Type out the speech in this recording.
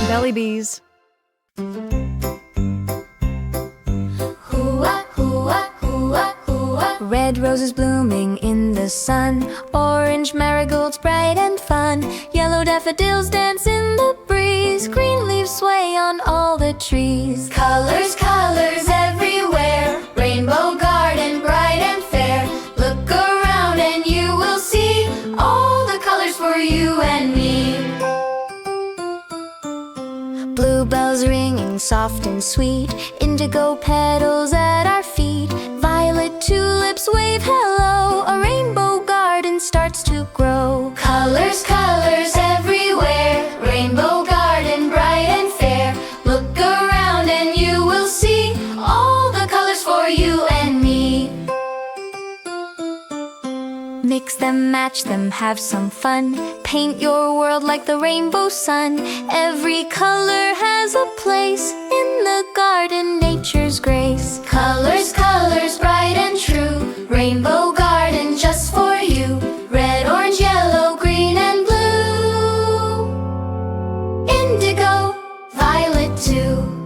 Bellybees. Hooah, hooah, hooah, hooah. Red roses blooming in the sun, orange marigolds bright and fun, yellow daffodils dance in the breeze, green leaves sway on all the trees. Colors, colors everywhere, rainbow garden bright and fair. Look around and you will see all the colors for you and me. Bluebells ringing soft and sweet, indigo petals at our feet, violet tulips wave hello, a rainbow garden starts to grow. Colors, colors everywhere, rainbow garden bright and fair. Look around and you will see all the colors for you and me. Mix them, match them, have some fun, paint your world like the rainbow sun. Every color has a place in the garden, nature's grace. Colors, colors bright and true, rainbow garden just for you. Red, orange, yellow, green and blue, indigo, violet too.